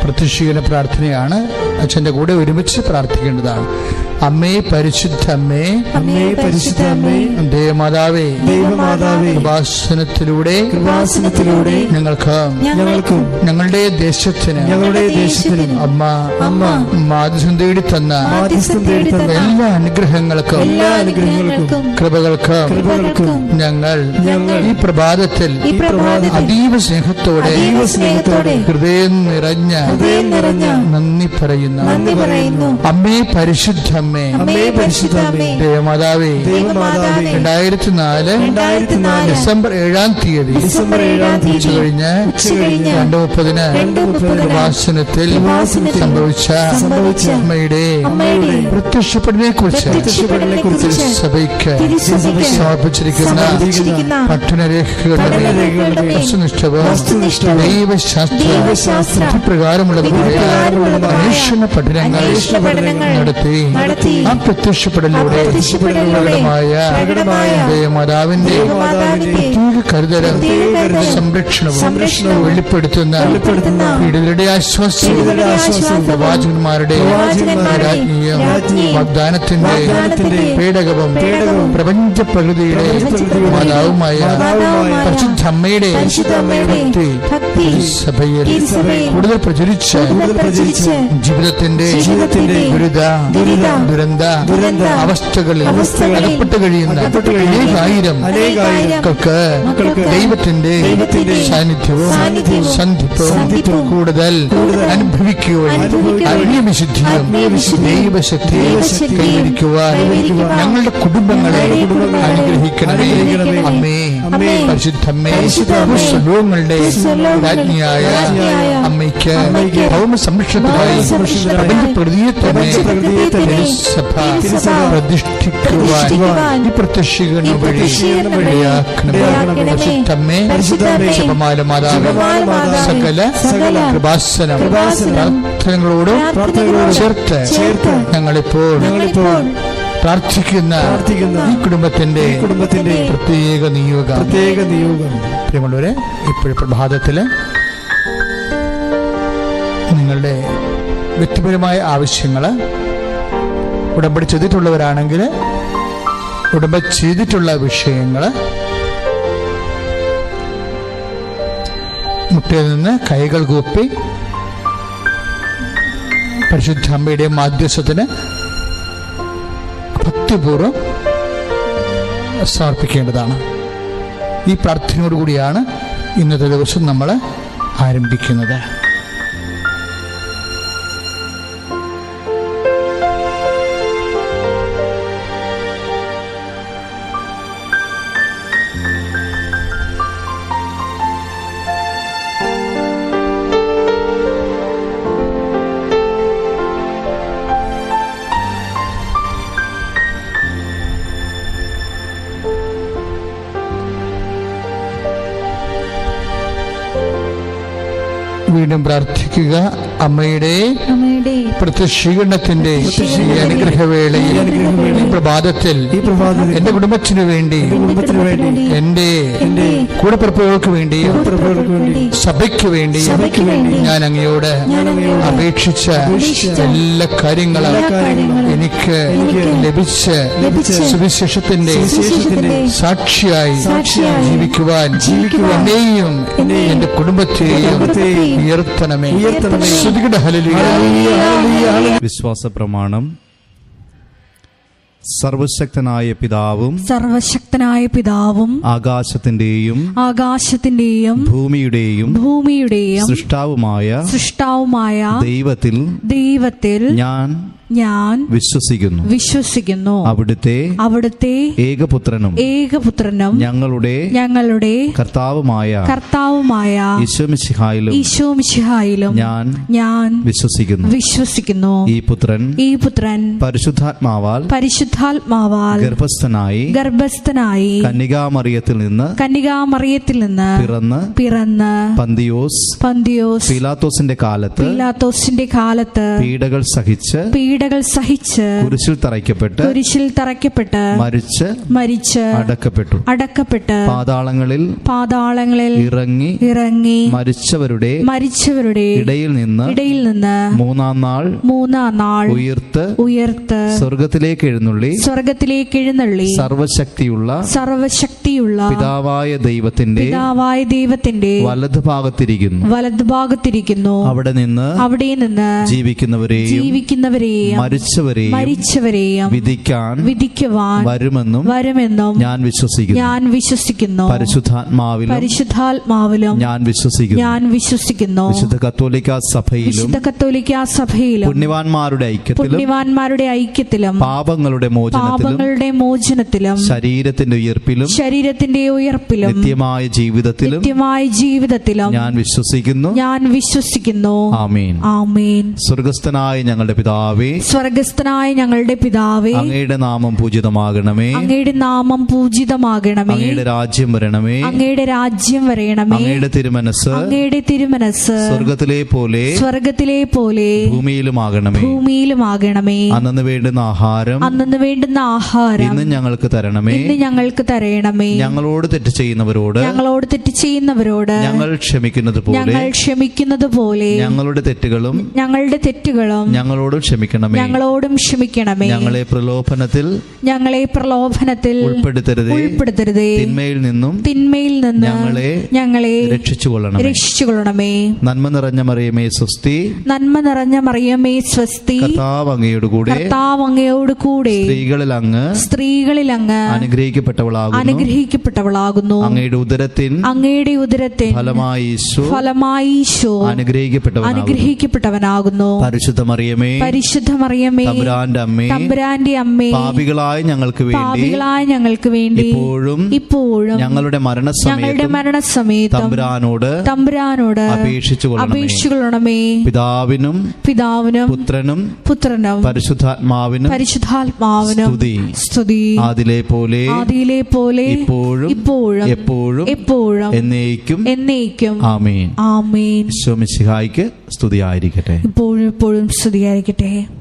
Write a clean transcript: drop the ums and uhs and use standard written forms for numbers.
പ്രത്യക്ഷീകരണ പ്രാർത്ഥനയാണ്. അച്ഛൻ്റെ കൂടെ ഒരുമിച്ച് പ്രാർത്ഥിക്കേണ്ടതാണ്. അമ്മേ പരിശുദ്ധ അമ്മേ, അമ്മേ പരിശുദ്ധ അമ്മേ, ദേവമാതാവേ, ദൈവമാതാവേ, കൃപാസനത്തിലൂടെ ഞങ്ങൾക്കും ഞങ്ങളുടെ ദേശത്തിനും അമ്മ മാധ്യസ്ഥം തേടി തന്ന എല്ലാ അനുഗ്രഹങ്ങൾക്കും കൃപകൾക്കും ഞങ്ങൾ ഈ പ്രഭാതത്തിൽ അതീവ സ്നേഹത്തോടെ ഹൃദയം നിറഞ്ഞ നന്ദി പറയുന്നു. അമ്മേ പരിശുദ്ധ അമ്മേ, ദേവമാതാവേ, 2004 ഡിസംബർ 7-ാം തീയതി കഴിഞ്ഞ് 2:30 കൃപാസനത്തിൽ സംഭവിച്ച അമ്മയുടെ പ്രത്യക്ഷപ്പെടലിനെ കുറിച്ച് സഭയ്ക്ക് സമർപ്പിച്ചിരിക്കുന്ന പഠനരേഖകളുടെ വസ്തുനിഷ്ഠവും ദൈവശാസ്ത്ര പ്രകാരമുള്ളതുമായ അന്വേഷണ പഠനങ്ങൾ നടത്തി ആ പ്രത്യക്ഷപ്പെടലിലൂടെ പ്രകടമായ ദേവമാതാവിന്റെ പ്രത്യേക കരുതലും സംരക്ഷണവും വെളിപ്പെടുത്തുന്ന പീഡിതരുടെ ആശ്വാസവും പ്രവാചകന്മാരുടെ രാജ്ഞിയും വാഗ്ദാനത്തിന്റെ പേടകവും പ്രപഞ്ച പ്രകൃതിയുടെ മാതാവുമായ പരിശുദ്ധ അമ്മയുടെ സഭയിൽ കൂടുതൽ പ്രചരിച്ച് ജീവിതത്തിന്റെ ദുരന്ത അവസ്ഥകളിൽ അകപ്പെട്ട് കഴിയുന്ന അനേകായിരങ്ങൾക്ക് ദൈവത്തിന്റെ സാന്നിധ്യവും സന്ധിപ്പവും കൂടുതൽ അനുഭവിക്കുവാൻ ആത്മീയവിശുദ്ധിയും ദൈവശക്തിയും കൈവരിക്കുവാൻ ഞങ്ങളുടെ കുടുംബങ്ങളെ അനുഗ്രഹിക്കണമേ. അമ്മേ പരിശുദ്ധമ്മേ, സ്വലോകങ്ങളുടെ രാജ്ഞിയായ അമ്മയ്ക്ക് ഭൗമ സംരക്ഷണത്തിനായി പ്രകൃതിയെ തന്നെ സഭ പ്രതിഷ്ഠിക്കുവാൻ ഈ പ്രത്യക്ഷീകരണ വഴി പരിശുദ്ധമ്മേ, ജപമാല മാതാവ്, സകല കൃപാസനം പ്രാർത്ഥനകളോടും ചേർത്ത് ഞങ്ങളിപ്പോൾ പ്രാർത്ഥിക്കുന്ന ഈ കുടുംബത്തിന്റെ പ്രത്യേക നിയോഗം. പ്രിയമുള്ളവരെ, ഇപ്പോഴും പ്രഭാതത്തില് നിങ്ങളുടെ വ്യക്തിപരമായ ആവശ്യങ്ങള് ഉടമ്പടി ചെയ്തിട്ടുള്ളവരാണെങ്കിൽ ഉടമ്പടി ചെയ്തിട്ടുള്ള വിഷയങ്ങള് മുട്ടിൽ നിന്ന് കൈകൾ കൂപ്പി പരിശുദ്ധ അമ്മയുടെ മാധ്യസ്ഥത്തിന് ഭക്തിപൂർവ്വം സമർപ്പിക്കേണ്ടതാണ്. ഈ പ്രാർത്ഥനയോടുകൂടിയാണ് ഇന്നത്തെ ദിവസം നമ്മൾ ആരംഭിക്കുന്നത്. വീണ്ടും പ്രാർത്ഥിക്കുക. അമ്മയുടെ പ്രത്യക്ഷീകരണത്തിന്റെ ഈ അനുഗ്രഹവേളയിൽ ഈ പ്രഭാതത്തിൽ എന്റെ കുടുംബത്തിനു വേണ്ടി, എന്റെ കൂടപ്പിറപ്പുകൾക്ക് വേണ്ടിയും സഭയ്ക്ക് വേണ്ടിയും ഞാൻ അങ്ങയോട് അപേക്ഷിച്ച എല്ലാ കാര്യങ്ങളും എനിക്ക് ലഭിച്ച് സുവിശേഷത്തിന്റെ സാക്ഷിയായി ജീവിക്കുവാൻ എന്നെയും എന്റെ കുടുംബത്തെയും ഉയർത്തണമേ. വിശ്വാസ പ്രമാണം. സർവശക്തനായ പിതാവും ആകാശത്തിന്റെയും ഭൂമിയുടെയും സൃഷ്ടാവുമായ ദൈവത്തിൽ ഞാൻ വിശ്വസിക്കുന്നു. അവിടുത്തെ ഏകപുത്രനും ഞങ്ങളുടെ കർത്താവുമായ ഈശോമിശിഹായിലും ഞാൻ വിശ്വസിക്കുന്നു. ഈ പുത്രൻ പരിശുദ്ധാത്മാവാൽ ഗർഭസ്ഥനായി കന്യകാമറിയത്തിൽ നിന്ന് പിറന്ന് പന്തിയോസ് പീലാത്തോസിന്റെ കാലത്ത് പീഡകൾ സഹിച്ച് പീഡകൾ സഹിച്ച് കുരിശിൽ തറയ്ക്കപ്പെട്ട് മരിച്ച് അടക്കപ്പെട്ട് പാതാളങ്ങളിൽ ഇറങ്ങി മരിച്ചവരുടെ ഇടയിൽ നിന്ന് മൂന്നാം നാൾ ഉയർത്ത് സ്വർഗത്തിലേക്ക് എഴുന്നള്ളി സർവശക്തിയുള്ള പിതാവായ ദൈവത്തിന്റെ വലതുഭാഗത്തിരിക്കുന്നു. അവിടെ നിന്ന് ജീവിക്കുന്നവരെയും മരിച്ചവരെയും വിധിക്കുവാൻ വരുമെന്നും ഞാൻ വിശ്വസിക്കുന്നു. പരിശുദ്ധാത്മാവിലും ഞാൻ വിശ്വസിക്കുന്നു. വിശുദ്ധ കത്തോലിക്കാ സഭയിലും പുണ്യവാന്മാരുടെ ഐക്യത്തിലും പാപങ്ങളുടെ മോചനത്തിലും ശരീരത്തിന്റെ ഉയർപ്പിലും നിത്യമായ ജീവിതത്തിലും ഞാൻ വിശ്വസിക്കുന്നു. ആമേൻ. സ്വർഗസ്ഥനായ ഞങ്ങളുടെ പിതാവേ, അങ്ങയുടെ നാമം പൂജിതമാകണമേ. അങ്ങയുടെ രാജ്യം വരണമേ. അങ്ങയുടെ തിരുമനസ് സ്വർഗത്തിലെ പോലെ ഭൂമിയിലുമാകണമേ. അന്നു വേണ്ടുന്ന ആഹാരം ഇന്ന് ഞങ്ങൾക്ക് തരണമേ. ഞങ്ങളോട് തെറ്റ് ചെയ്യുന്നവരോട് ഞങ്ങൾ ക്ഷമിക്കുന്നത് പോലെ ഞങ്ങളുടെ തെറ്റുകളും ഞങ്ങളോടും ക്ഷമിക്കണമേ. ഞങ്ങളെ പ്രലോഭനത്തിൽ ഉൾപ്പെടുത്തരുതേ. തിന്മയിൽ നിന്നും ഞങ്ങളെ രക്ഷിച്ചുകൊള്ളണമേ. നന്മ നിറഞ്ഞ മറിയമേ സ്വസ്തി. കർത്താവ് അങ്ങയോട് കൂടെ സ്ത്രീകളിൽ അങ്ങ് അനുഗ്രഹിക്കപ്പെട്ടവളാകുന്നു. അങ്ങയുടെ ഉദരത്തിൻ ഫലമായി ഈശോ അനുഗ്രഹിക്കപ്പെട്ടവനാകുന്നു. പരിശുദ്ധ മറിയമേ തമ്പുരാന്റെ അമ്മേ, പാപികളായ ഞങ്ങൾക്ക് വേണ്ടി ഇപ്പോഴും ഞങ്ങളുടെ മരണസമയത്ത് തമ്പുരാനോട് അപേക്ഷിച്ചുകൊള്ളണമേ. പിതാവിനും പുത്രനും പരിശുദ്ധാത്മാവിനും സ്തുതി. ആദിയിലെ പോലെ ഇപ്പോഴും എന്നേക്കും. ആമേൻ. ഈശോ മിശിഹായ്ക്ക് സ്തുതിയായിരിക്കട്ടെ. ഇപ്പോഴും സ്തുതിയായിരിക്കട്ടെ.